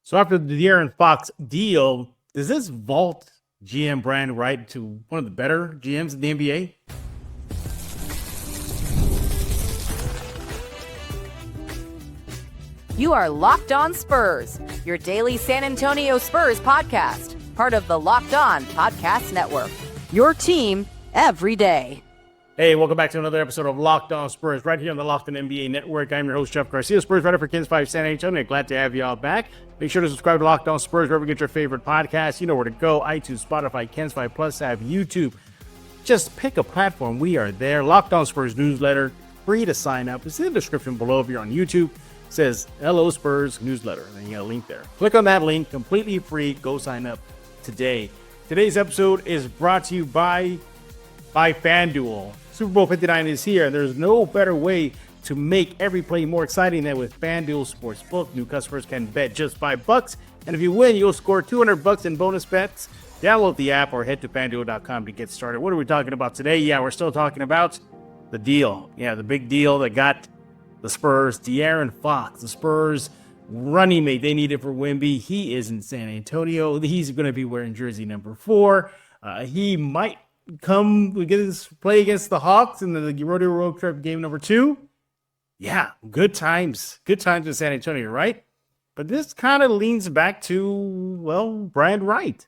So after the De'Aaron Fox deal, does this vault GM Brian Wright to one of the better GMs in the NBA? You are Locked On Spurs, your daily San Antonio Spurs podcast, part of the Locked On Podcast Network. Your team every day. Hey, welcome back to another episode of Locked On Spurs, right here on the Locked On NBA Network. I'm your host, Jeff Garcia, Spurs writer for Kings 5 San Antonio. Glad to have you all back. Make sure to subscribe to Locked On Spurs wherever you get your favorite podcasts. You know where to go: iTunes, Spotify, Kings 5 Plus, have YouTube. Just pick a platform. We are there. Locked On Spurs newsletter, free to sign up. It's in the description below if you're on YouTube. It says Hello Spurs newsletter, and you got a link there. Click on that link, completely free. Go sign up today. Today's episode is brought to you by FanDuel. Super Bowl 59 is here, and there's no better way to make every play more exciting than with FanDuel Sportsbook. New customers can bet just $5, and if you win, you'll score $200 in bonus bets. Download the app or head to FanDuel.com to get started. What are we talking about today? Yeah, we're still talking about the deal. Yeah, the big deal that got the Spurs, De'Aaron Fox, the Spurs running mate they needed for Wemby. He is in San Antonio. He's going to be wearing jersey number 4. He might play against the Hawks in the Rodeo Road Trip game number 2. Yeah, good times in San Antonio, right? But this kind of leans back to, Brian Wright.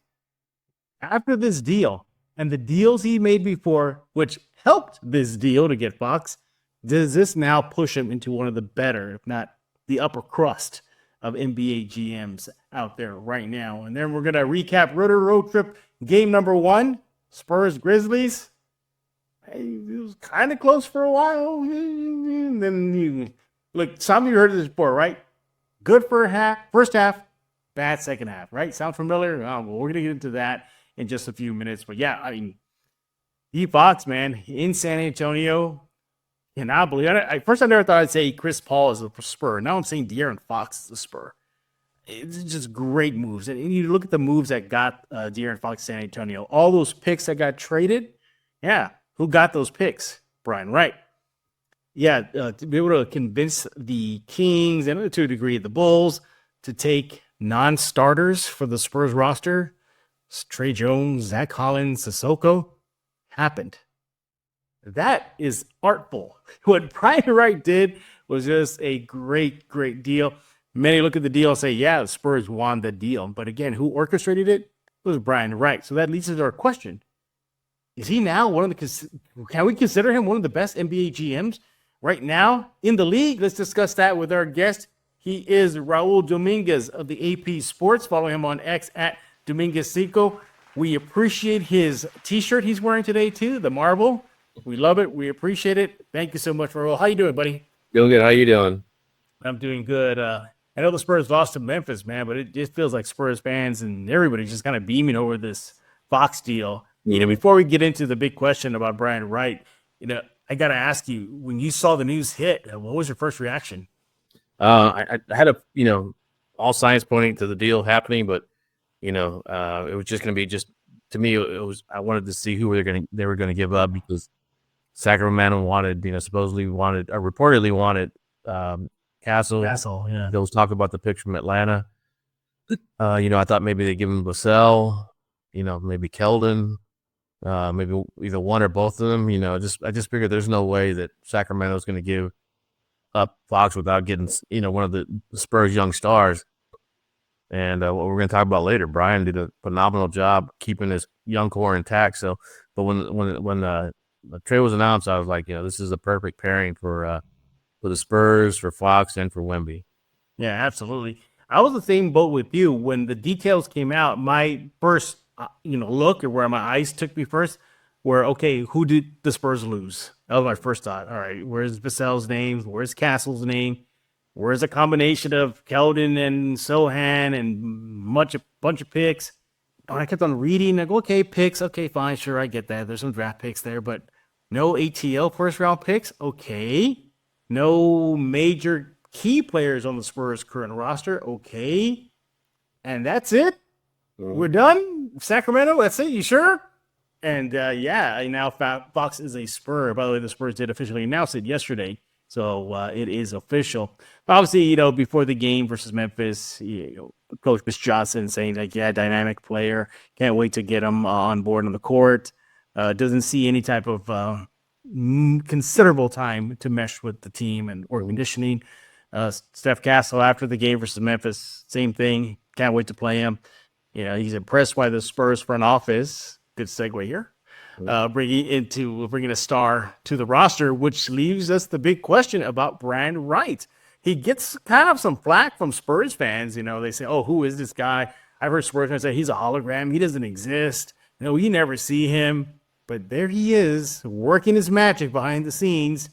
After this deal and the deals he made before, which helped this deal to get Fox, does this now push him into one of the better, if not the upper crust of NBA GMs out there right now? And then we're going to recap Rodeo Road Trip game number 1. Spurs Grizzlies. Hey, it was kind of close for a while. And then some of you heard this before, right? Good for first half, bad second half, right? Sound familiar? Well, we're going to get into that in just a few minutes. But yeah, I mean, Fox, man, in San Antonio. And I believe it. First, I never thought I'd say Chris Paul is a Spur. Now I'm saying De'Aaron Fox is a Spur. It's just great moves. And you look at the moves that got De'Aaron Fox San Antonio. All those picks that got traded. Yeah. Who got those picks? Brian Wright. Yeah. To be able to convince the Kings and to a degree the Bulls to take non-starters for the Spurs roster. Trey Jones, Zach Collins, Sissoko happened. That is artful. What Brian Wright did was just a great, great deal. Many look at the deal and say, yeah, the Spurs won the deal. But again, who orchestrated it? It was Brian Wright. So that leads us to our question. Is he now can we consider him one of the best NBA GMs right now in the league? Let's discuss that with our guest. He is Raul Dominguez of the AP Sports. Follow him on X at Dominguez5. We appreciate his t-shirt he's wearing today too, the Marvel. We love it. We appreciate it. Thank you so much, Raul. How you doing, buddy? Doing good. How you doing? I'm doing good. I know the Spurs lost to Memphis, man, but it just feels like Spurs fans and everybody's just kind of beaming over this Fox deal. You know, before we get into the big question about Brian Wright, I got to ask you, when you saw the news hit, what was your first reaction? I had all signs pointing to the deal happening, but it was just going to be to me. It was, I wanted to see who they were going to give up, because Sacramento reportedly wanted Castle. Yeah. There was talk about the pick from Atlanta. I thought maybe they'd give him Vassell, maybe Keldon, maybe either one or both of them. I just figured there's no way that Sacramento's going to give up Fox without getting, one of the Spurs young stars. And what we're going to talk about later, Brian did a phenomenal job keeping his young core intact. So, but when the trade was announced, I was like, this is a perfect pairing for the Spurs, for Fox, and for Wemby. Yeah, absolutely. I was the same boat with you. When the details came out, my first, look, or where my eyes took me first, were, okay, who did the Spurs lose? That was my first thought. All right, where's Vassell's name? Where's Castle's name? Where's a combination of Keldon and Sochan and bunch of picks? And I kept on reading. I go, okay, picks. Okay, fine, sure, I get that. There's some draft picks there, but no ATL first-round picks? Okay. No major key players on the Spurs' current roster? Okay. And that's it? We're done? Sacramento? That's it? You sure? And now Fox is a Spur. By the way, the Spurs did officially announce it yesterday. So it is official. Obviously, before the game versus Memphis, Coach Miss Johnson saying like, yeah, dynamic player. Can't wait to get him on board on the court. Doesn't see any type of considerable time to mesh with the team and or conditioning. Steph Castle after the game versus Memphis, same thing. Can't wait to play him. He's impressed by the Spurs front office. Good segue here. Bringing a star to the roster, which leaves us the big question about Brian Wright. He gets kind of some flack from Spurs fans. They say, "Oh, who is this guy?" I've heard Spurs fans say he's a hologram. He doesn't exist. You never see him, but there he is working his magic behind the scenes,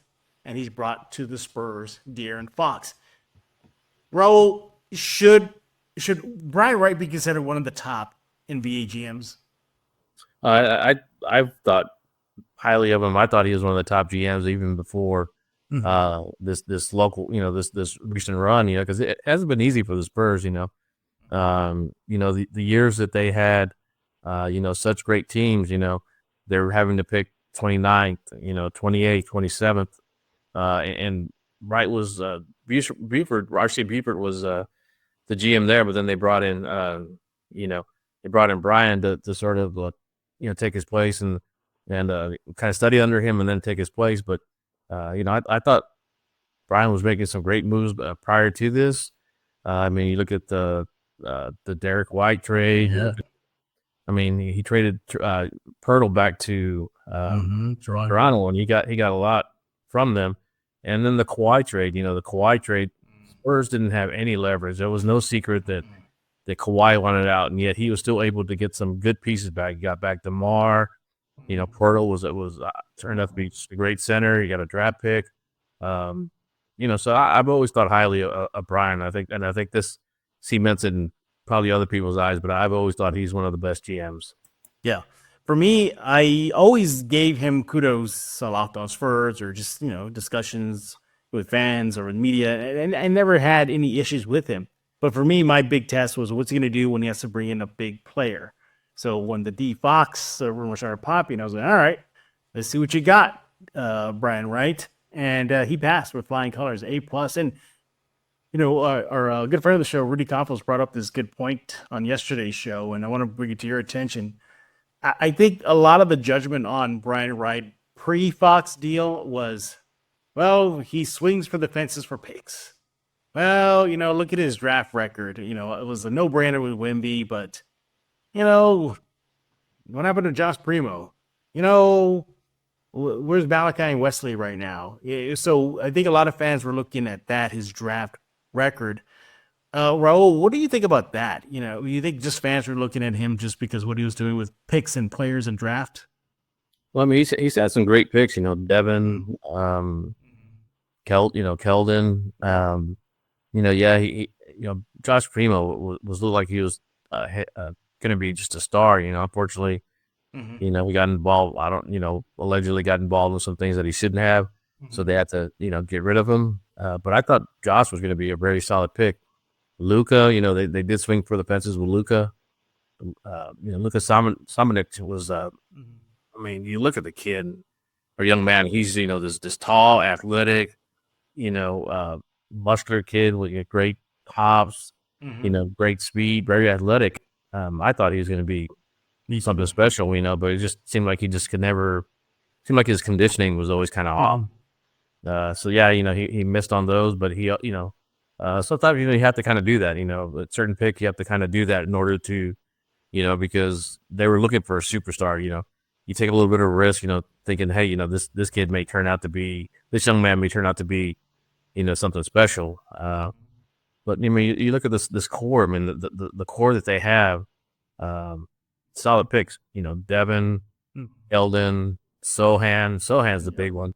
and he's brought to the Spurs De'Aaron Fox. Raul, should Brian Wright be considered one of the top NBA GMs? I've thought highly of him. I thought he was one of the top GMs even before this local, this recent run, because it hasn't been easy for the Spurs, the years that they had, such great teams, they were having to pick 29th, 28th, 27th, and Wright was Buford was the GM there, but then they brought in, Brian to sort of take his place and kind of study under him and then take his place. But I thought Brian was making some great moves prior to this. You look at the Derek White trade. Yeah. He traded Pirtle back to Toronto, and he got a lot from them. And then the Kawhi trade, Spurs didn't have any leverage. There was no secret that Kawhi wanted out, and yet he was still able to get some good pieces back. He got back DeMar. Pirtle was turned out to be just a great center. He got a draft pick. So I've always thought highly of Brian. I think this cements it in probably other people's eyes, but I've always thought he's one of the best GMs. Yeah. For me, I always gave him kudos a lot on Spurs or just, discussions with fans or with media, and I never had any issues with him. But for me, my big test was what's he going to do when he has to bring in a big player. So when the D Fox rumor started popping, I was like, all right, let's see what you got, Brian Wright. And he passed with flying colors, A+. And, our good friend of the show, Rudy Campos, brought up this good point on yesterday's show, and I want to bring it to your attention. I think a lot of the judgment on Brian Wright pre-Fox deal was, well, he swings for the fences for picks. Well, look at his draft record. It was a no-brainer with Wemby, but, what happened to Josh Primo? Where's Malachi and Wesley right now? So I think a lot of fans were looking at that, his draft record. Raul, what do you think about that? You think just fans were looking at him just because what he was doing with picks and players and draft? Well, he's had some great picks, Devin, Keldon, Josh Primo was looked like he was going to be just a star. Unfortunately, we got involved. Allegedly got involved in some things that he shouldn't have, so they had to, get rid of him. But I thought Josh was going to be a very solid pick. Luka, they did swing for the fences with Luka. Luka Samanic was, you look at the kid or young man. He's this tall, athletic, muscular kid with great hops, great speed, very athletic. I thought he was going to be something special, but it just seemed like he just could never. Seemed like his conditioning was always kind of off. He missed on those, but he, sometimes you have to kind of do that. At certain pick, you have to kind of do that in order to, because they were looking for a superstar. You take a little bit of a risk, thinking, hey, this kid may turn out to be, this young man may turn out to be, something special. But you look at this core. The core that they have, solid picks. Devin, Eldon, Sohan's the big one.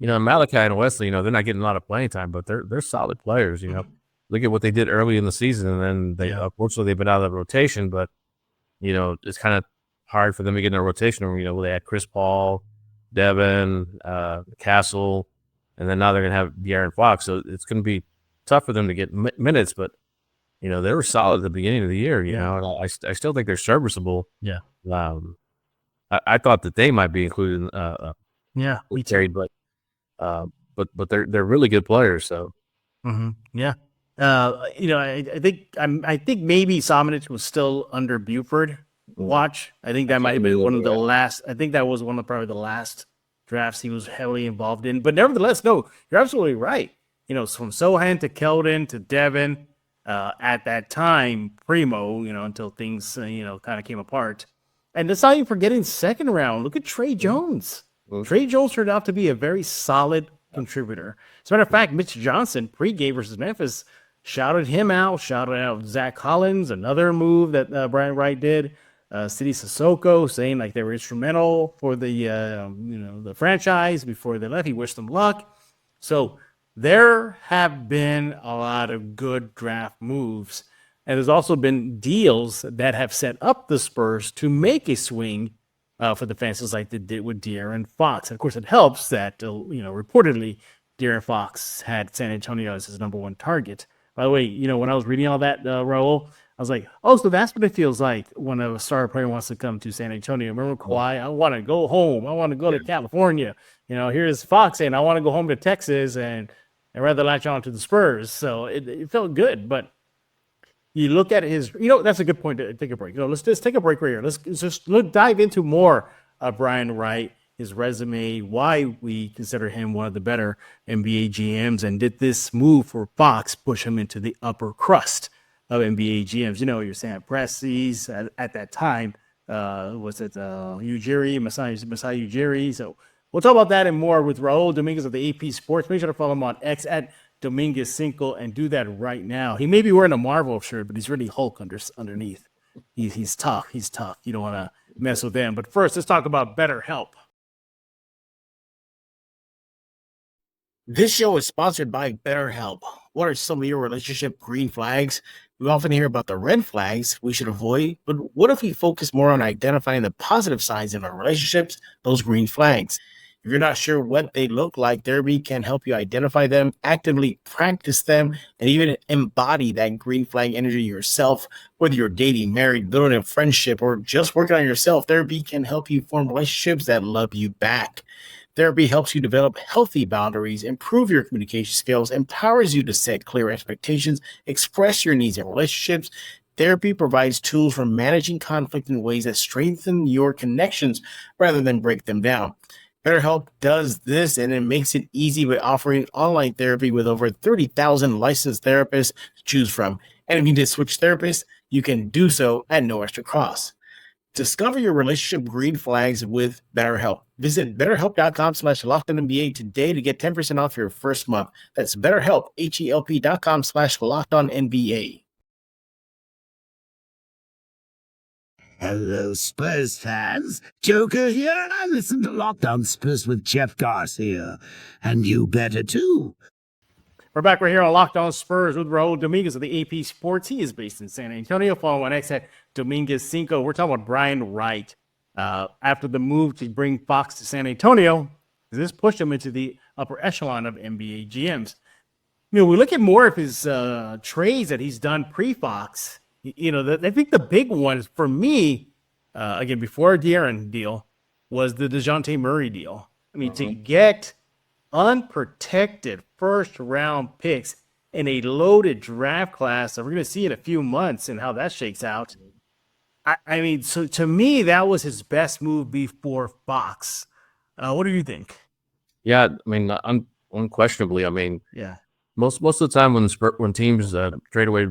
Malachi and Wesley. They're not getting a lot of playing time, but they're solid players. Look at what they did early in the season, and then unfortunately they've been out of the rotation. But it's kind of hard for them to get in a rotation. They had Chris Paul, Devin, Castle, and then now they're gonna have De'Aaron Fox. So it's gonna be tough for them to get minutes, but they were solid at the beginning of the year. I still think they're serviceable. Yeah. I thought that they might be included. Me trade, but but they're really good players. So Yeah. I think maybe Samanic was still under Buford watch. I think that might have been one of the last. I think that was one of probably the last drafts he was heavily involved in. But nevertheless, no, you're absolutely right. From Sochan to Keldon to Devin, at that time, primo, until things, kind of came apart. And that's not even forgetting second round. Look at Trey Jones. Trey Jones turned out to be a very solid contributor. As a matter of fact, Mitch Johnson, pregame versus Memphis, shouted him out, shouted out Zach Collins, another move that Brian Wright did. City Sissoko saying like they were instrumental for the franchise before they left. He wished them luck. So there have been a lot of good draft moves. And there's also been deals that have set up the Spurs to make a swing for the fences like they did with De'Aaron Fox. And of course, it helps that, reportedly, De'Aaron Fox had San Antonio as his number one target. By the way, when I was reading all that, Raul, I was like, oh, so that's what it feels like when a star player wants to come to San Antonio. Remember Kawhi? I want to go home. I want to go to California. Here's Fox saying, I want to go home to Texas and rather latch on to the Spurs. So it felt good. But you look at his, that's a good point to take a break. Let's just take a break right here. Let's just dive into more of Brian Wright, his resume, why we consider him one of the better NBA GMs, and did this move for Fox push him into the upper crust of NBA GMs? Your Sam Presti's at that time. Was it Ujiri, Masai Ujiri? So we'll talk about that and more with Raul Dominguez of the AP Sports. Make sure to follow him on X at Dominguez5, and do that right now. He may be wearing a Marvel shirt, but he's really Hulk underneath. He's tough. He's tough. You don't want to mess with him. But first, let's talk about BetterHelp. This show is sponsored by BetterHelp. What are some of your relationship green flags? We often hear about the red flags we should avoid, but what if we focus more on identifying the positive signs in our relationships, those green flags? If you're not sure what they look like, therapy can help you identify them, actively practice them, and even embody that green flag energy yourself. Whether you're dating, married, building a friendship, or just working on yourself, therapy can help you form relationships that love you back. Therapy helps you develop healthy boundaries, improve your communication skills, empowers you to set clear expectations, express your needs in relationships. Therapy provides tools for managing conflict in ways that strengthen your connections rather than break them down. BetterHelp does this, and it makes it easy by offering online therapy with over 30,000 licensed therapists to choose from. And if you need to switch therapists, you can do so at no extra cost. Discover your relationship green flags with BetterHelp. Visit BetterHelp.com/LockedOnNBA today to get 10% off your first month. That's BetterHelp, HELP.com/LockedOnNBA. Hello, Spurs fans. Joker here, and I listen to Locked On Spurs with Jeff Garcia. And you better too. We're back right here on Locked On Spurs with Raul Dominguez of the AP Sports. He is based in San Antonio. Follow on X at Dominguez5. We're talking about Brian Wright. After the move to bring Fox to San Antonio, this pushed him into the upper echelon of NBA GMs. We look at more of his trades that he's done pre-Fox. I think the big one for me, again, before De'Aaron deal, was the DeJounte Murray deal. To get unprotected first-round picks in a loaded draft class that we're going to see in a few months and how that shakes out. So to me, that was his best move before Fox. What do you think? yeah, unquestionably. Yeah. Most of the time when teams trade away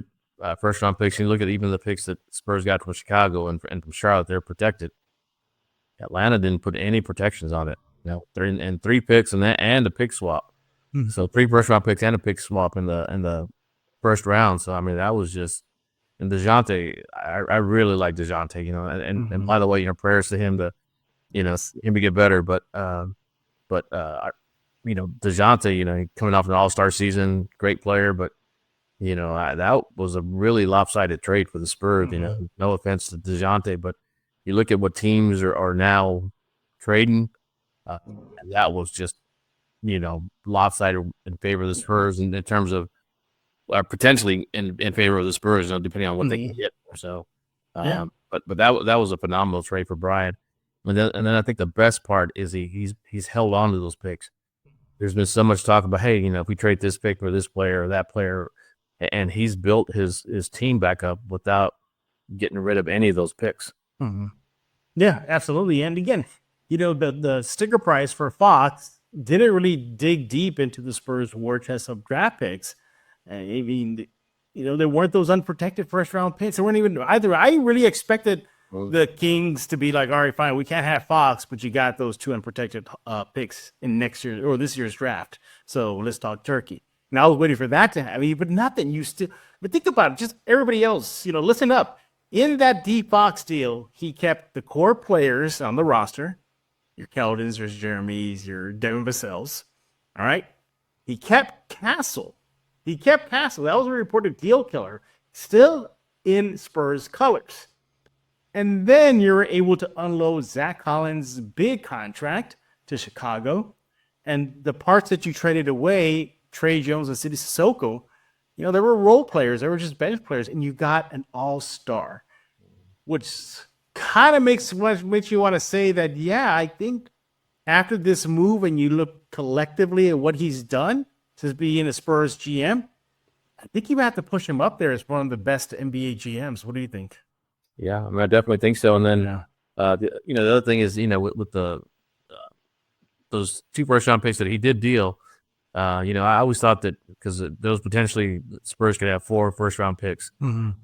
first round picks, you look at even the picks that Spurs got from Chicago and from Charlotte, they're protected. Atlanta didn't put any protections on it. They're in 3 picks and a pick swap. So 3 first round picks and a pick swap in the first round. So that was just. And DeJounte, I really like DeJounte. And by the way, prayers to him to get better. But DeJounte, coming off an All-Star season, great player, but that was a really lopsided trade for the Spurs. No offense to DeJounte, but you look at what teams are now trading, and that was just lopsided in favor of the Spurs in terms of potentially in favor of the Spurs, depending on what they can get. So, but that was a phenomenal trade for Brian. And then I think the best part is he's held on to those picks. there's been so much talk about, hey, if we trade this pick for this player or that player, and he's built his team back up without getting rid of any of those picks. Mm-hmm. Yeah, absolutely. And again, the sticker price for Fox didn't really dig deep into the Spurs' war chest of draft picks. I mean, there weren't those unprotected first round picks. There weren't even either. I really expected the Kings to be like, all right, fine, we can't have Fox, but you got those 2 unprotected picks in next year or this year's draft. So let's talk turkey. And I was waiting for that to happen, but nothing. But think about it. Just everybody else, listen up. In that D Fox deal, he kept the core players on the roster. Your Keldons, your Jeremys, your Devin Vassell's. All right. He kept Castle. That was a reported deal killer. Still in Spurs colors. And then you were able to unload Zach Collins' big contract to Chicago. And the parts that you traded away, Trey Jones and City Sissoko, there were role players. They were just bench players. And you got an all-star, which kind of makes you want to say that, yeah, I think after this move and you look collectively at what he's done to being a Spurs GM, I think you have to push him up there as one of the best NBA GMs. What do you think? Yeah, I mean, I definitely think so. And then, the other thing is, with the those 2 first-round picks that he did deal, I always thought that because those potentially Spurs could have 4 first-round picks in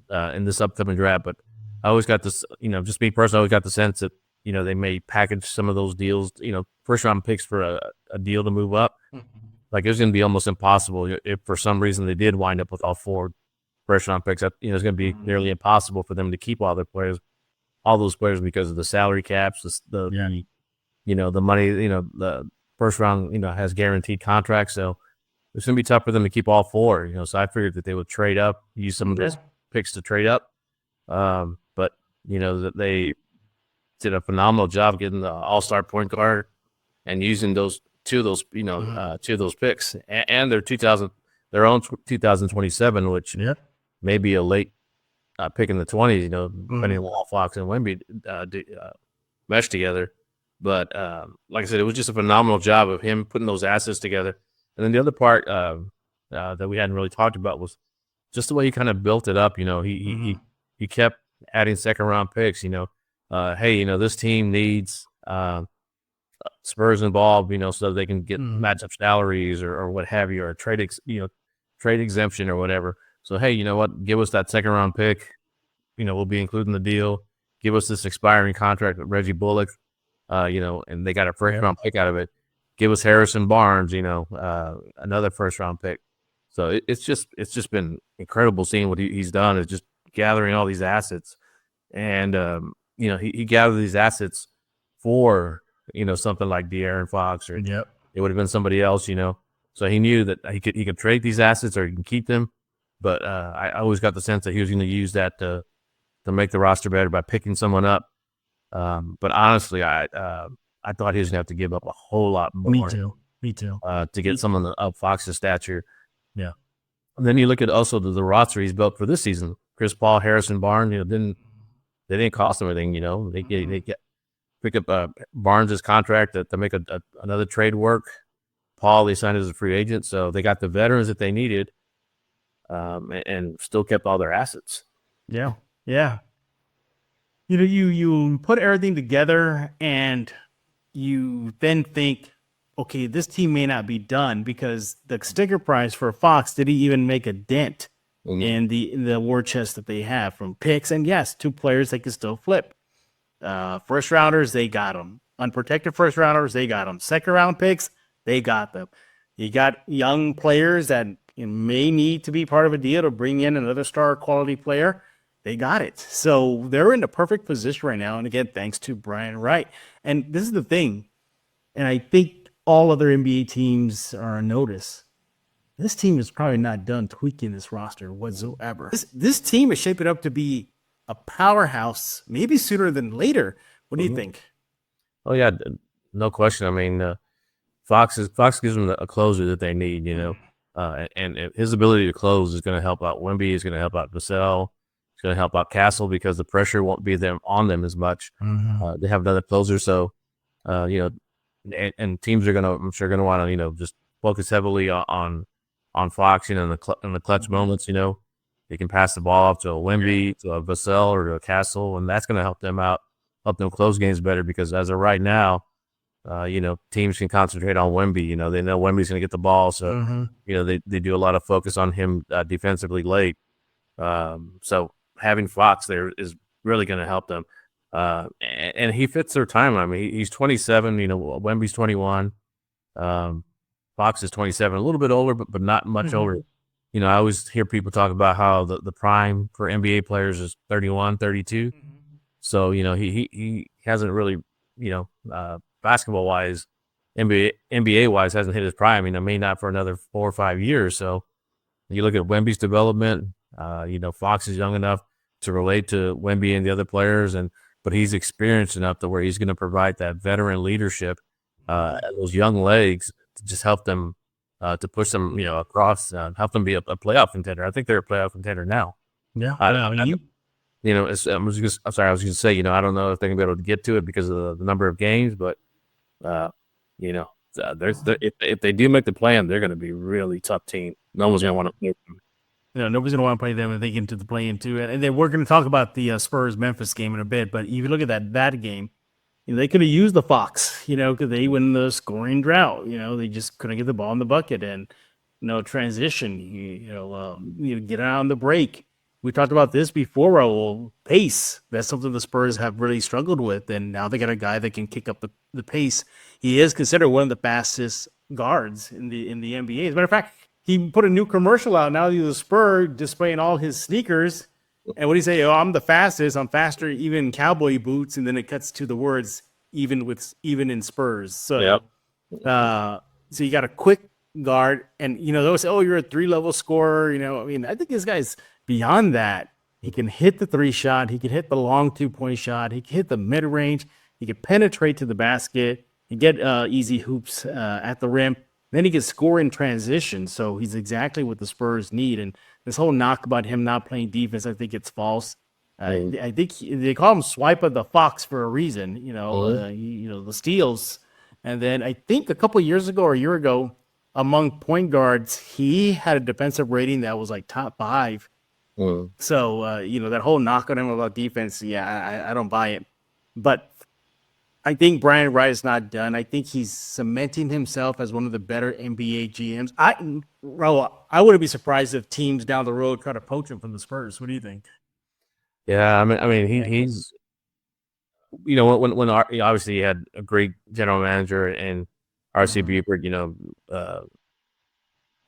this upcoming draft. But I always got this, just me personally, I always got the sense that, they may package some of those deals, first-round picks for a deal to move up. Like, it was going to be almost impossible if for some reason they did wind up with all 4 first-round picks. It's going to be nearly impossible for them to keep all those players because of the salary caps, the money, the first round, has guaranteed contracts. So it's going to be tough for them to keep all 4, So I figured that they would trade up, use some of those picks to trade up. But, that they did a phenomenal job getting the all-star point guard and using those 2 of those, 2 of those picks and their own 2027, which may be a late pick in the 20s, depending on how Fox and Wemby mesh together. But like I said, it was just a phenomenal job of him putting those assets together. And then the other part that we hadn't really talked about was just the way he kind of built it up. He kept adding second-round picks. Hey, this team needs Spurs involved, so they can get matchup salaries or what have you, or a trade exemption or whatever. So, hey, you know what? Give us that second-round pick. We'll be including the deal. Give us this expiring contract with Reggie Bullock, and they got a first-round pick out of it. Give us Harrison Barnes, another first-round pick. So it's just been incredible seeing what he's done. Is just gathering all these assets, and he gathered these assets for something like De'Aaron Fox, or it would have been somebody else, So he knew that he could trade these assets or he can keep them. But I always got the sense that he was going to use that to make the roster better by picking someone up. But honestly, I thought he was going to have to give up a whole lot more. Me too. To get someone of Fox's stature. Yeah. And then you look at also the roster he's built for this season. Chris Paul, Harrison Barnes, they didn't cost him anything. They pick up Barnes' contract to make another trade work. Paul, they signed as a free agent, so they got the veterans that they needed, and still kept all their assets. Yeah. You put everything together, and you then think, okay, this team may not be done because the sticker price for Fox didn't even make a dent in the war chest that they have from picks. And yes, 2 players they can still flip. First rounders, they got them. Unprotected first rounders, they got them. Second round picks, they got them. You got young players that may need to be part of a deal to bring in another star quality player. They got it. So they're in the perfect position right now. And again, thanks to Brian Wright. And this is the thing. And I think all other NBA teams are on notice. This team is probably not done tweaking this roster whatsoever. This team is shaping up to be a powerhouse, maybe sooner than later. What do you think? Oh yeah, no question. I mean, Fox gives them a closer that they need, and his ability to close is going to help out Wemby. Is going to help out Vassell. It's going to help out Castle because the pressure won't be on them as much. They have another closer, so and teams are I'm sure going to want to just focus heavily on Fox, in the clutch moments. They can pass the ball off to a Wemby, to a Vassell, or to a Castle, and that's going to help them out, help them close games better. Because as of right now, teams can concentrate on Wemby. They know Wemby's going to get the ball, so they do a lot of focus on him defensively late. So having Fox there is really going to help them. And he fits their timeline. I mean, he's 27. Wemby's 21. Fox is 27, a little bit older, but not much older. I always hear people talk about how the prime for NBA players is 31, 32. So he hasn't really, basketball wise, NBA wise, hasn't hit his prime. Maybe not for another 4 or 5 years. So you look at Wemby's development. Fox is young enough to relate to Wemby and the other players, but he's experienced enough to where he's going to provide that veteran leadership, those young legs to just help them, to push them, across, help them be a playoff contender. I think they're a playoff contender now. Yeah, I was going to say, I don't know if they're going to be able to get to it because of the number of games, but if they do make the play-in, they're going to be a really tough team. No one's going to want to play them. Nobody's going to want to play them if they get into the play-in too. And then we're going to talk about the Spurs-Memphis game in a bit. But if you look at that game, they could have used the Fox, because they win the scoring drought. They just couldn't get the ball in the bucket and transition. Get out on the break. We talked about this before, Raul. Pace. That's something the Spurs have really struggled with, and now they got a guy that can kick up the pace. He is considered one of the fastest guards in the NBA. As a matter of fact, he put a new commercial out. Now he's a Spur displaying all his sneakers. And what do you say? Oh, I'm the fastest. I'm faster even in cowboy boots. And then it cuts to the words, even in Spurs. So, yep. So you got a quick guard. And, they'll say, oh, you're a 3-level scorer. I think this guy's beyond that. He can hit the 3 shot. He can hit the long 2-point shot. He can hit the mid-range. He can penetrate to the basket. He can get easy hoops at the rim. Then he can score in transition, so he's exactly what the Spurs need. And this whole knock about him not playing defense, I think it's false. I think they call him Swipe of the Fox for a reason, the steals. And then I think a couple of years ago or a year ago, among point guards, he had a defensive rating that was like top 5. So, that whole knock on him about defense, I don't buy it. But I think Brian Wright is not done. I think he's cementing himself as one of the better NBA GMs. Raul, I wouldn't be surprised if teams down the road try to poach him from the Spurs. What do you think? Yeah, I mean, he's, when obviously he had a great general manager and RC Buford,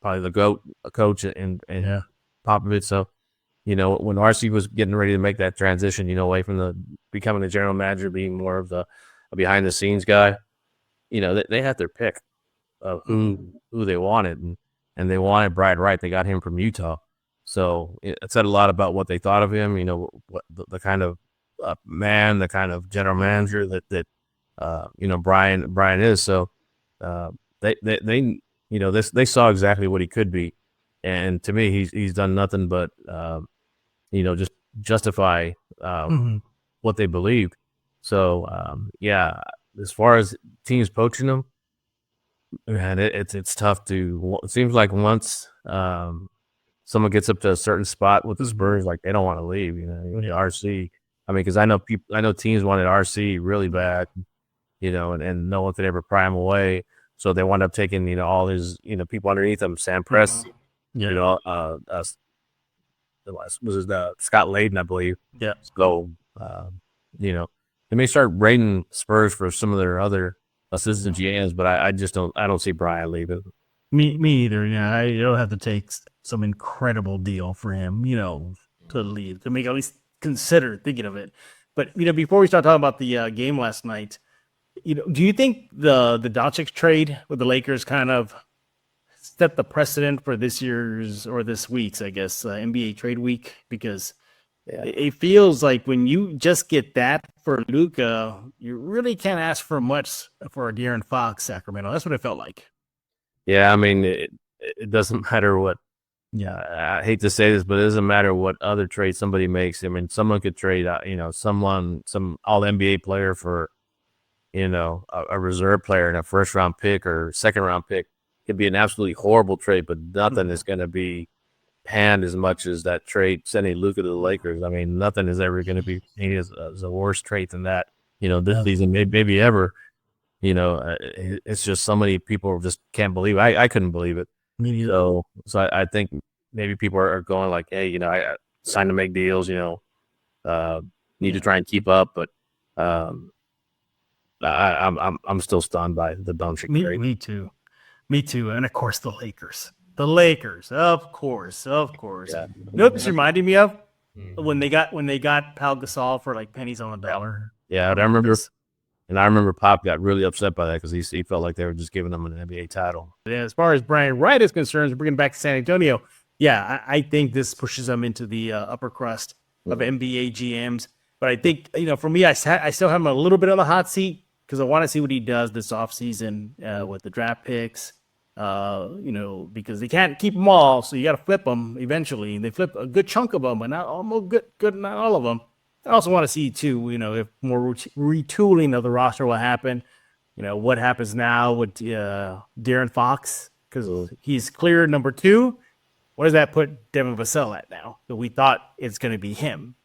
probably the GOAT coach and Popovich. So, when RC was getting ready to make that transition, away from becoming the general manager, being more of the behind the scenes guy, they had their pick of who they wanted, and they wanted Brian Wright. They got him from Utah, so it said a lot about what they thought of him. What the kind of man, the kind of general manager that Brian is. So they saw exactly what he could be, and to me, he's done nothing but just justify what they believed. So, as far as teams poaching them, man, it's tough to. It seems like once someone gets up to a certain spot with the Spurs, like they don't want to leave. RC. I mean, because I know teams wanted RC really bad, and no one could ever pry him away. So they wound up taking all his people underneath him, Sam Press, was Scott Layden, I believe. Yeah. So they may start rating Spurs for some of their other assistant GMs, but I just don't see Brian leaving. Me either. Yeah, it'll have to take some incredible deal for him, to leave, to make at least consider thinking of it. But before we start talking about the game last night, do you think the Doncic trade with the Lakers kind of set the precedent for this year's or this week's, I guess, NBA trade week? Because it feels like when you just get that for Luka, you really can't ask for much for a De'Aaron Fox Sacramento. That's what it felt like. Yeah, I mean, it doesn't matter what. Yeah, I hate to say this, but it doesn't matter what other trade somebody makes. I mean, someone could trade, some all NBA player for, a reserve player and a first round pick or second round pick. could be an absolutely horrible trade, but nothing is going to be panned as much as that trade sending Luka to the Lakers. I mean, nothing is ever going to be painted as a worse trade than that. This season, maybe ever. It's just so many people just can't believe it. I couldn't believe it. So I think maybe people are going like, hey, I signed to make deals. Need to try and keep up, but I'm still stunned by the Doncic trade. Me too, and of course the Lakers. The Lakers, of course. Yeah. You know what this reminded me of? When they got Pau Gasol for like pennies on the dollar. Yeah, I remember Pop got really upset by that because he felt like they were just giving him an NBA title. Yeah, as far as Brian Wright is concerned, bringing back to San Antonio, yeah, I think this pushes them into the upper crust of NBA GMs. But I think, for me, I still have him a little bit on the hot seat because I want to see what he does this offseason with the draft picks. Because they can't keep them all, so you got to flip them eventually. They flip a good chunk of them, but not almost good, not all of them. I also want to see too, if more retooling of the roster will happen. What happens now with De'Aaron Fox because he's clear number 2. What does that put Devin Vassell at now? So we thought it's going to be him,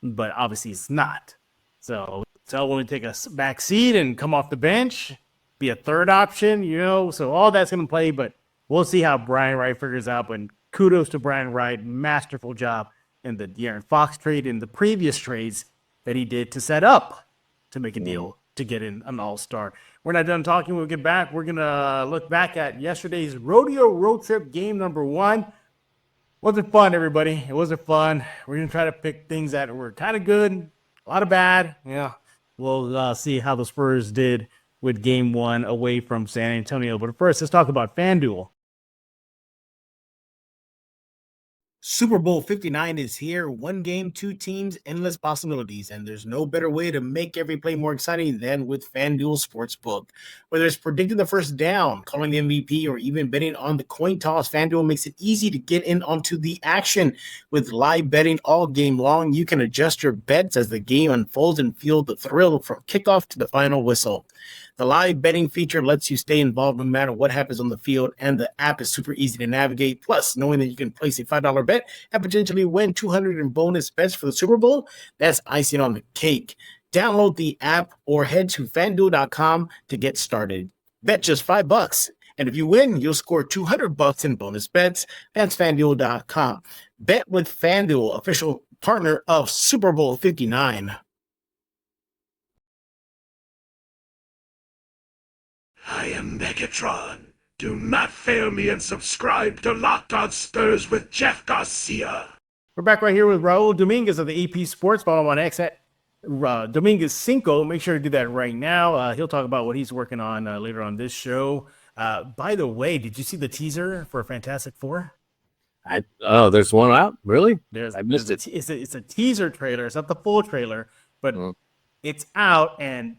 but obviously it's not. So Vassell will take a back seat and come off the bench. Be a third option, so all that's going to play, but we'll see how Brian Wright figures out. But kudos to Brian Wright, masterful job in the De'Aaron Fox trade and the previous trades that he did to set up to make a deal to get in an all-star. We're not done talking. We'll get back. We're going to look back at yesterday's rodeo road trip game number 1. Wasn't fun, everybody. It wasn't fun. We're going to try to pick things that were kind of good, a lot of bad. Yeah, we'll see how the Spurs did with game 1 away from San Antonio. But first, let's talk about FanDuel. Super Bowl 59 is here. 1 game, 2 teams, endless possibilities. And there's no better way to make every play more exciting than with FanDuel Sportsbook. Whether it's predicting the first down, calling the MVP, or even betting on the coin toss, FanDuel makes it easy to get in onto the action. With live betting all game long, you can adjust your bets as the game unfolds and feel the thrill from kickoff to the final whistle. The live betting feature lets you stay involved no matter what happens on the field, and the app is super easy to navigate. Plus, knowing that you can place a $5 bet and potentially win $200 in bonus bets for the Super Bowl, that's icing on the cake. Download the app or head to FanDuel.com to get started. Bet just $5, and if you win, you'll score $200 in bonus bets. That's FanDuel.com. Bet with FanDuel, official partner of Super Bowl 59. I am Megatron. Do not fail me and subscribe to Locked On Spurs with Jeff Garcia. We're back right here with Raul Dominguez of the AP Sports. Follow him on X at Dominguez Cinco. Make sure to do that right now. He'll talk about what he's working on later on this show. By the way, did you see the teaser for Fantastic Four? There's one out? Really? I missed it. It's a teaser trailer. It's not the full trailer, but it's out. And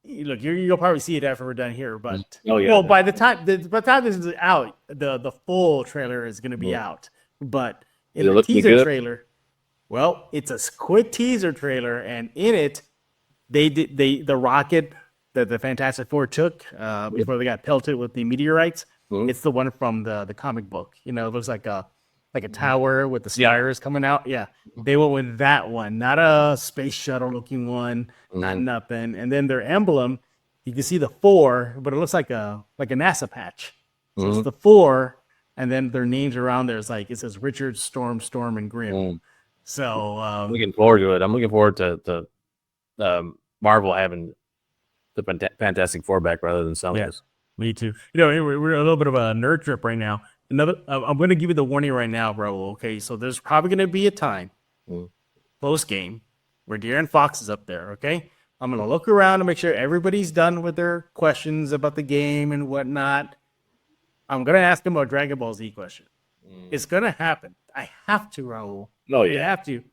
look, you'll probably see it after we're done here. But by the time this is out, the full trailer is going to be out. But in the teaser trailer, well, it's a quick teaser trailer, and in it, the rocket that the Fantastic Four took before they got pelted with the meteorites. It's the one from the comic book. It looks like a tower with the spires coming out. Yeah, they went with that one, not a space shuttle looking one, not nothing. And then their emblem, you can see the 4, but it looks like a NASA patch. So it's the 4, and then their names around there is it says Richard, Storm, and Grimm. So I'm looking forward to it. I'm looking forward to Marvel having the Fantastic Four back rather than Sony. Me too. We're a little bit of a nerd trip right now. I'm going to give you the warning right now, bro. Okay, so there's probably going to be a time, post game, where De'Aaron Fox is up there. Okay, I'm going to look around to make sure everybody's done with their questions about the game and whatnot. I'm going to ask him a Dragon Ball Z question. It's going to happen. I have to, Raul. No, you have to.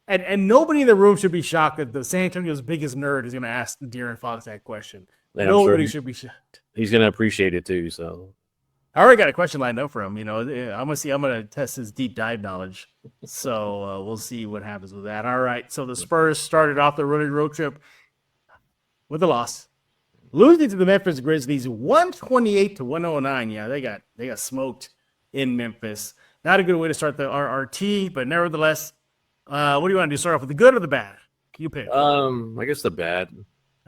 And nobody in the room should be shocked that the San Antonio's biggest nerd is going to ask De'Aaron Fox that question. And nobody should be shocked. He's going to appreciate it too. So I already got a question lined up for him. I'm going to test his deep dive knowledge. So we'll see what happens with that. All right. So the Spurs started off the road trip with a loss. losing to the Memphis Grizzlies 128-109. Yeah, they got smoked in Memphis. Not a good way to start the RRT, but nevertheless, what do you want to do? Start off with the good or the bad? You pick. I guess the bad.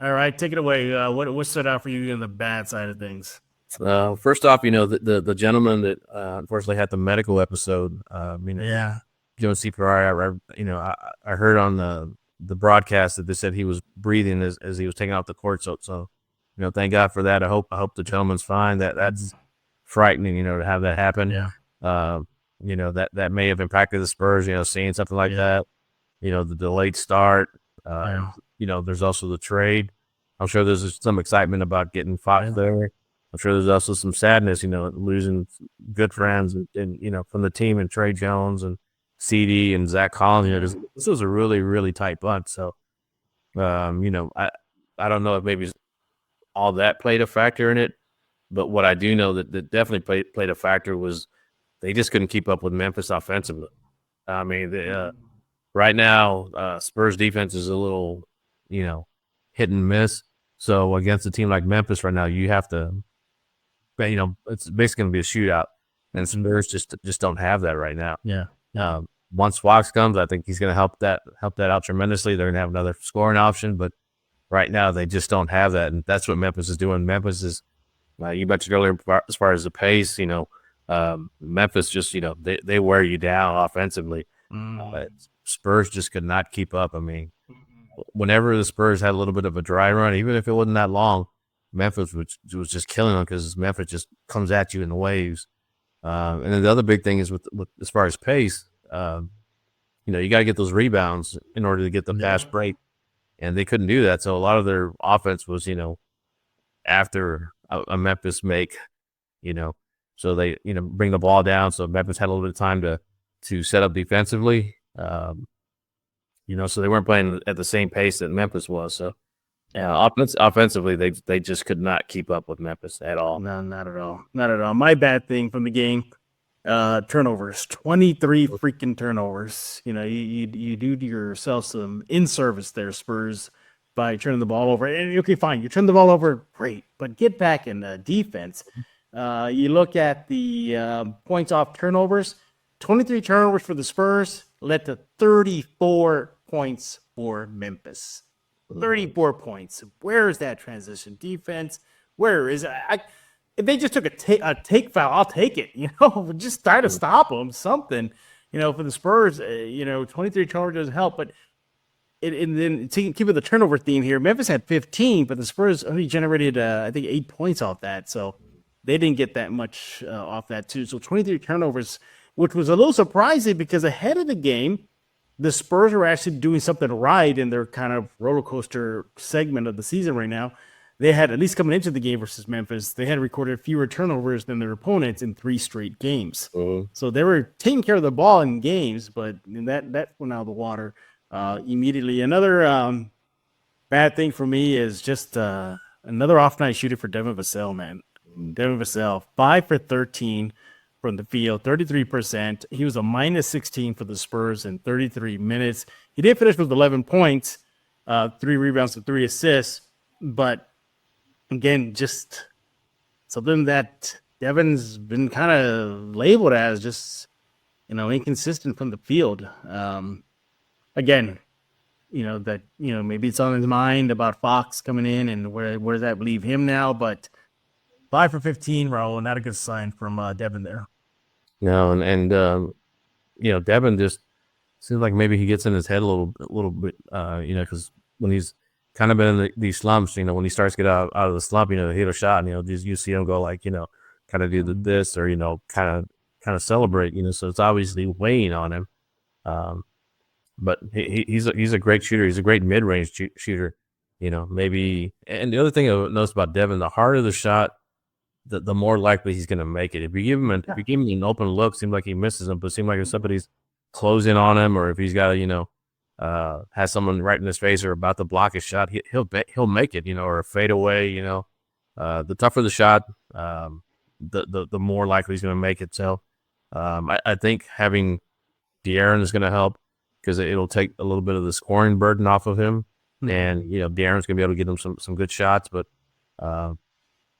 All right, take it away. What stood out for you on the bad side of things? First off, the gentleman that unfortunately had the medical episode. Doing CPR. I heard on the broadcast that they said he was breathing as he was taking off the court. So thank God for that. I hope the gentleman's fine. That's frightening. To have that happen. Yeah. That may have impacted the Spurs. Seeing something like that. The delayed start. There's also the trade. I'm sure there's some excitement about getting Fox there. I'm sure there's also some sadness, losing good friends and from the team and Trey Jones and CD and Zach Collins. This was a really, really tight bunch. So, I don't know if maybe all that played a factor in it, but what I do know that definitely played a factor was they just couldn't keep up with Memphis offensively. I mean, right now, Spurs defense is a little, hit and miss. So against a team like Memphis right now, you have to, it's basically going to be a shootout, and Spurs just don't have that right now. Yeah. Once Fox comes, I think he's going to help that out tremendously. They're going to have another scoring option, but right now they just don't have that, and that's what Memphis is doing. Memphis is, you mentioned earlier, as far as the pace, Memphis just, they wear you down offensively. Spurs just could not keep up. I mean, whenever the Spurs had a little bit of a dry run, even if it wasn't that long, Memphis was just killing them because Memphis just comes at you in the waves. And then the other big thing is with as far as pace, you got to get those rebounds in order to get the fast break, and they couldn't do that. So a lot of their offense was, after a Memphis make, so they, bring the ball down. So Memphis had a little bit of time to set up defensively, so they weren't playing at the same pace that Memphis was. So, offensively, they just could not keep up with Memphis at all. No, not at all. Not at all. My bad thing from the game, turnovers, 23 freaking turnovers. You do to yourself some in-service there, Spurs, by turning the ball over. And okay, fine, you turn the ball over, great, but get back in defense. You look at the points off turnovers, 23 turnovers for the Spurs led to 34 points for Memphis. 34 points. Where is that transition defense? Where is it? If they just took a take foul, I'll take it. Just try to stop them. Something, for the Spurs. 23 turnovers doesn't help. But and then keep with the turnover theme here. Memphis had 15, but the Spurs only generated I think 8 points off that. So they didn't get that much off that too. So 23 turnovers, which was a little surprising because ahead of the game, the Spurs are actually doing something right in their kind of roller coaster segment of the season right now. They had, at least coming into the game versus Memphis, they had recorded fewer turnovers than their opponents in 3 straight games. So they were taking care of the ball in games, but that went out of the water immediately. Another bad thing for me is just another off-night shooter for Devin Vassell, man. Devin Vassell, 5 for 13 from the field, 33%. He was a minus 16 for the Spurs in 33 minutes. He did finish with 11 points, 3 rebounds and 3 assists. But again, just something that Devin's been kind of labeled as just, inconsistent from the field. Again, maybe it's on his mind about Fox coming in and where does that leave him now? But 5 for 15, Raul, not a good sign from Devin there. No, and Devin just seems like maybe he gets in his head a little bit, because when he's kind of been in these slumps, when he starts to get out of the slump, hit a shot, and you see him go like, kind of do this or kind of celebrate, so it's obviously weighing on him. But he's a great shooter. He's a great mid-range shooter. Maybe. And the other thing I noticed about Devin, the harder the shot, the more likely he's going to make it. If you give him an open look, seems like he misses them. But it seems like if somebody's closing on him, or if he's got has someone right in his face or about to block his shot, he'll make it. Or a fadeaway. The tougher the shot, the more likely he's going to make it. So I think having De'Aaron is going to help because it'll take a little bit of the scoring burden off of him, and De'Aaron's going to be able to get him some good shots, but.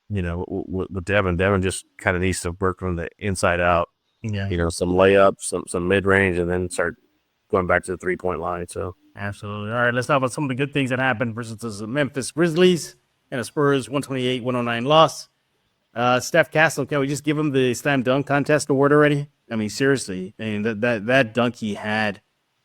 With Devin just kind of needs to work from the inside out. Yeah. Some layups, some mid range, and then start going back to the 3-point line. So Absolutely. All right, let's talk about some of the good things that happened versus the Memphis Grizzlies and the Spurs 128-109 loss. Steph Castle, can we just give him the slam dunk contest award already? I mean, seriously. I mean, that dunk he had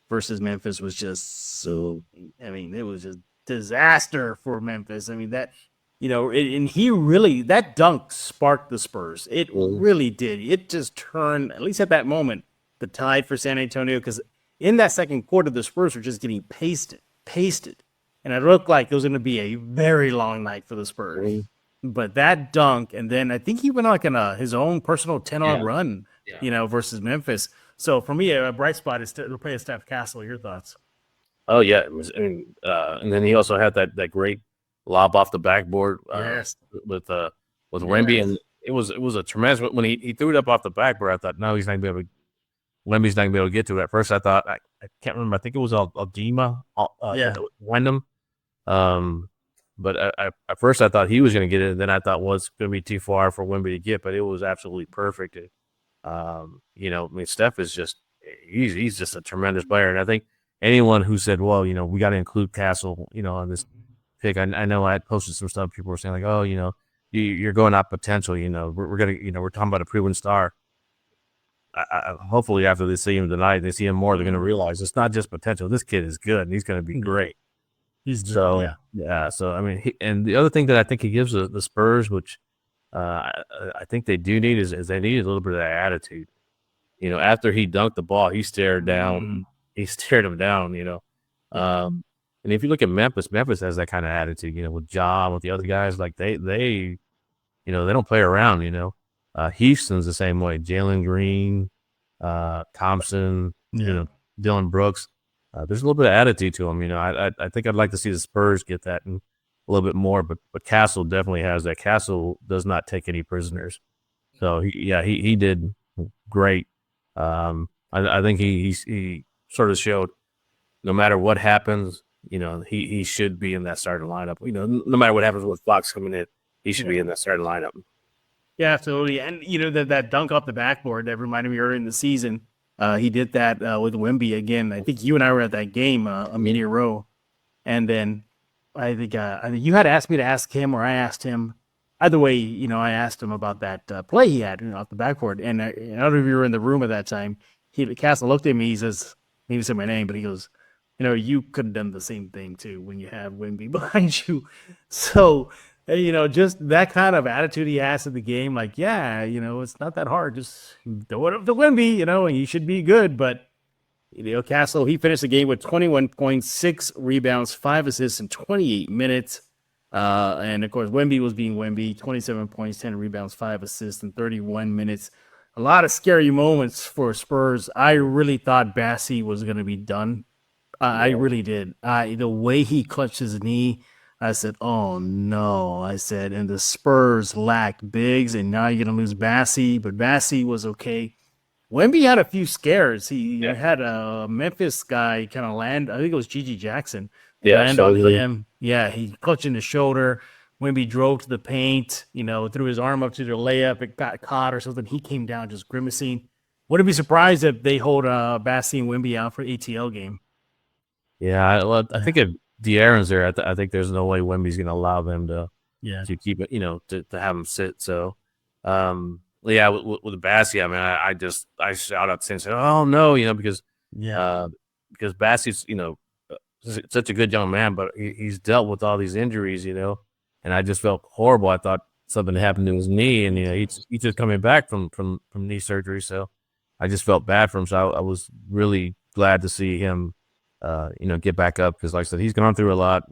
versus Memphis was just so. I mean, it was just disaster for Memphis. I mean, and he really, that dunk sparked the Spurs. It really did. It just turned, at least at that moment, the tide for San Antonio, because in that second quarter, the Spurs were just getting pasted. And it looked like it was going to be a very long night for the Spurs. But that dunk, and then I think he went on his own personal 10-0 run, versus Memphis. So for me, a bright spot is to play Steph Castle. Your thoughts? Oh yeah, it was, and then he also had that great lob off the backboard with Wemby, and it was a tremendous. When he threw it up off the backboard, I thought, no, he's not gonna be able to. Wemby's not gonna be able to get to it. At first, I thought I can't remember. I think it was Aldima, Wyndham. But at first I thought he was going to get it, and then I thought, well, it's going to be too far for Wemby to get, but it was absolutely perfect. Steph is he's just a tremendous player, and I think anyone who said, well, we got to include Castle, on this pick, I know I had posted some stuff. People were saying like, oh, you're going out potential. We're gonna, we're talking about a proven star. Hopefully after they see him tonight, they see him more, they're going to realize it's not just potential. This kid is good, and he's going to be great. So I mean, and the other thing that I think he gives the Spurs, which I think they do need, is they need a little bit of that attitude. After he dunked the ball, he stared down. He stared him down. And if you look at Memphis has that kind of attitude. With John, with the other guys, like they don't play around. Houston's the same way. Jalen Green, Thompson, Dylan Brooks. There's a little bit of attitude to him. I think I'd like to see the Spurs get that and a little bit more, but Castle definitely has that. Castle does not take any prisoners. So he did great. I think he sort of showed no matter what happens, he should be in that starting lineup. No matter what happens with Fox coming in, he should be in that starting lineup. Yeah, absolutely. And that dunk off the backboard that reminded me earlier in the season. He did that with Wemby again. I think you and I were at that game a minute row, and then I think you had asked me to ask him, or I asked him. Either way, I asked him about that play he had off the backboard, and I don't know if you were in the room at that time. Castle looked at me. He says, he didn't say my name, but he goes, you could have done the same thing too when you have Wemby behind you. So. Just that kind of attitude he has in the game, like, it's not that hard. Just throw it up to Wemby, and you should be good. But, Castle, he finished the game with 21 points, 6 rebounds, 5 assists in 28 minutes. And, of course, Wemby was being Wemby, 27 points, 10 rebounds, 5 assists in 31 minutes. A lot of scary moments for Spurs. I really thought Bassie was going to be done. I really did. The way he clutched his knee, I said, oh, no. I said, and the Spurs lack bigs, and now you're going to lose Bassie. But Bassie was okay. Wemby had a few scares. He had a Memphis guy kind of land. I think it was Gigi Jackson. Land on him. Yeah, he clutched in his shoulder. Wemby drove to the paint, threw his arm up to the layup. It got caught or something. He came down just grimacing. Wouldn't be surprised if they hold Bassie and Wemby out for ATL game. Yeah, I think if De'Aaron's there, I think there's no way Wemby's going to allow them to keep it, to have him sit. So, with Bassie, I mean, I shout out and said, oh no, because Bassie's, such a good young man, but he's dealt with all these injuries, and I just felt horrible. I thought something happened to his knee, and he's just coming back from knee surgery, so I just felt bad for him. So I was really glad to see him, get back up, because like I said, he's gone through a lot.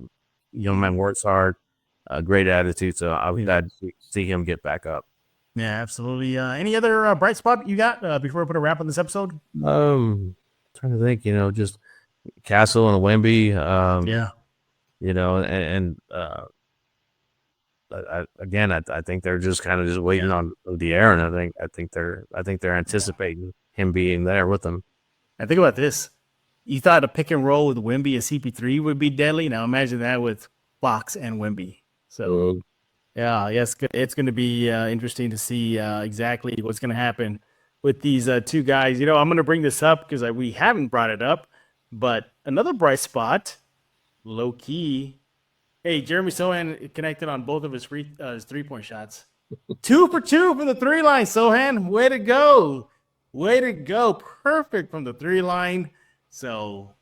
Young man works hard, great attitude. So I was glad to see him get back up. Yeah, absolutely. Any other bright spot you got before we put a wrap on this episode? Trying to think, just Castle and Wemby. I think they're just kind of just waiting on De'Aaron. I think they're anticipating him being there with them. And think about this. You thought a pick and roll with Wemby and CP3 would be deadly. Now imagine that with Fox and Wemby. So Yeah, yes, it's going to be interesting to see exactly what's going to happen with these two guys. You know, I'm going to bring this up because we haven't brought it up, but another bright spot, low key. Hey, Jeremy Sochan connected on both of his 3-point shots. 2 for 2 from the 3 line, Sochan. Way to go. Way to go. Perfect from the 3 line. So,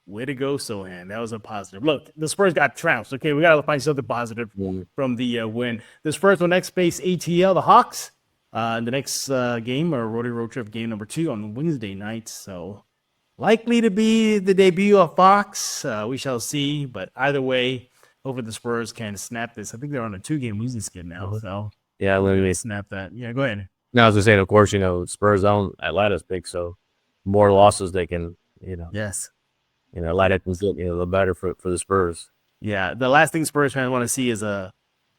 way to go, Sochan. That was a positive. Look, the Spurs got trounced. Okay, we got to find something positive from the win. The Spurs will next face ATL, the Hawks, in the next game, or road trip game number 2 on Wednesday night. So, likely to be the debut of Fox. We shall see. But either way, hopefully the Spurs can snap this. I think they're on a 2-game losing skid now. So, yeah, literally snap that. Yeah, go ahead. No, I was just saying, of course, Spurs own Atlanta's pick, so more losses they can, Yes. Atlanta can get, the better for the Spurs. Yeah, the last thing Spurs fans want to see is a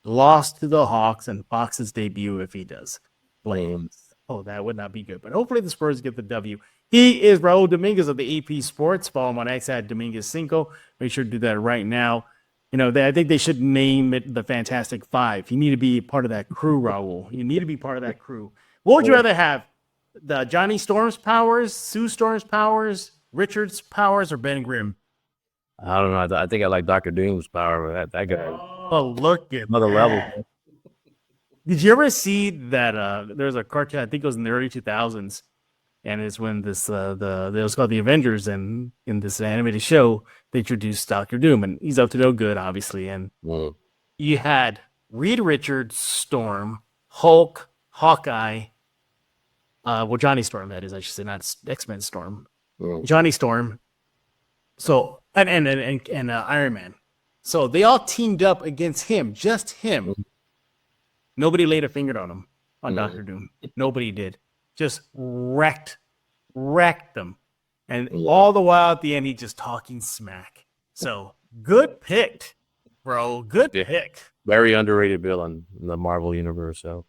loss to the Hawks and Fox's debut if he does. Flames. Oh, that would not be good. But hopefully the Spurs get the W. He is Raul Dominguez of the AP Sports. Follow him on X at Dominguez5. Make sure to do that right now. I think they should name it the Fantastic Five. You need to be part of that crew, Raul. You need to be part of that crew. What would you rather have? The Johnny Storm's powers, Sue Storm's powers, Richard's powers, or Ben Grimm? I don't know. I think I like Dr. Doom's power. That guy. Oh, look at another level. Did you ever see that there's a cartoon, I think it was in the early 2000s, and it's when this it was called The Avengers, and in this animated show, they introduced Dr. Doom, and he's up to no good, obviously. And you had Reed Richards, Storm, Hulk, Hawkeye, Johnny Storm, that is, I should say, not X-Men Storm. Johnny Storm. So, and Iron Man. So they all teamed up against him, just him. Nobody laid a finger on him, on Dr. Doom. Nobody did. Just wrecked them. And all the while at the end, he's just talking smack. So, good pick, bro. Good pick. Very underrated villain in the Marvel universe. So,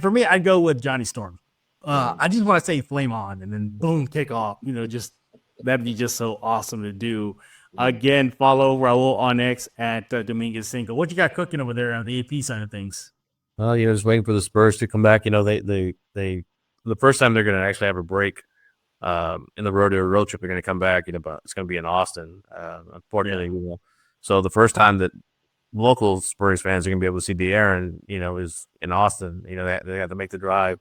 for me, I'd go with Johnny Storm. I just want to say flame on and then boom, kick off. Just that'd be just so awesome to do. Again, follow Raul on X at Dominguez5. What you got cooking over there on the AP side of things? Well, just waiting for the Spurs to come back. They the first time they're going to actually have a break in the road trip, they're going to come back. But it's going to be in Austin, unfortunately. So the first time that local Spurs fans are going to be able to see De'Aaron, is in Austin. They have to make the drive.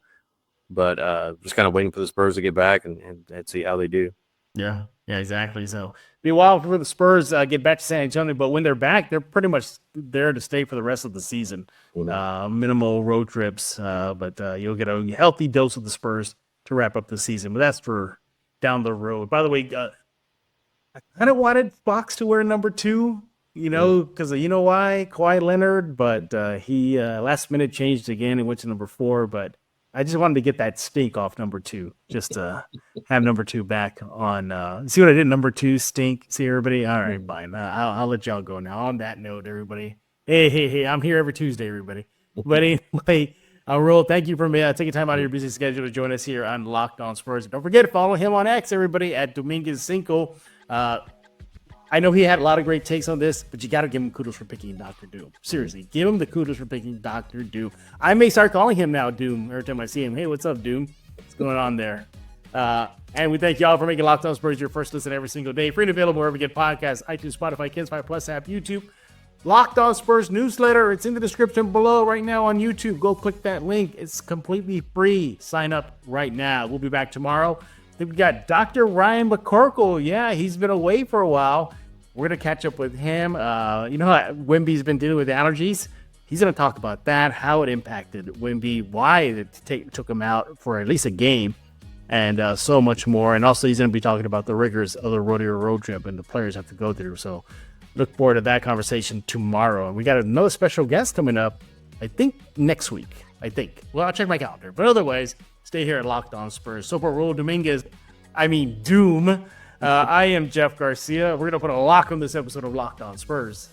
But just kind of waiting for the Spurs to get back and see how they do. Yeah, exactly. So it'll be a while for the Spurs get back to San Antonio, but when they're back, they're pretty much there to stay for the rest of the season. Minimal road trips, but you'll get a healthy dose of the Spurs to wrap up the season. But that's for down the road. By the way, I kind of wanted Fox to wear number 2, because you know why? Kawhi Leonard, but he last minute changed again and went to number 4, but I just wanted to get that stink off number 2, just to have number 2 back on. See what I did? Number 2 stink. See everybody? All right, fine. I'll let y'all go now. On that note, everybody. Hey, I'm here every Tuesday, everybody. But anyway, Raul, thank you for taking time out of your busy schedule to join us here on Locked On Spurs. Don't forget to follow him on X, everybody, at Dominguez5. I know he had a lot of great takes on this, but you got to give him kudos for picking Dr. Doom. Seriously, give him the kudos for picking Dr. Doom. I may start calling him now Doom every time I see him. Hey, what's up, Doom? What's going on there? And we thank y'all for making Locked On Spurs your first listen every single day. Free and available wherever you get podcasts, iTunes, Spotify, Kids 5 Plus app, YouTube. Locked On Spurs newsletter. It's in the description below right now on YouTube. Go click that link. It's completely free. Sign up right now. We'll be back tomorrow. I think we got Dr. Ryan McCorkle. Yeah, he's been away for a while. We're going to catch up with him. You know how Wemby's been dealing with allergies? He's going to talk about that, how it impacted Wemby, why it took him out for at least a game, and so much more. And also, he's going to be talking about the rigors of the rodeo road trip and the players have to go through. So look forward to that conversation tomorrow. And we got another special guest coming up, I think, next week. Well, I'll check my calendar. But otherwise, stay here at Locked On Spurs. So for Raul Dominguez, Doom. I am Jeff Garcia. We're going to put a lock on this episode of Locked On Spurs.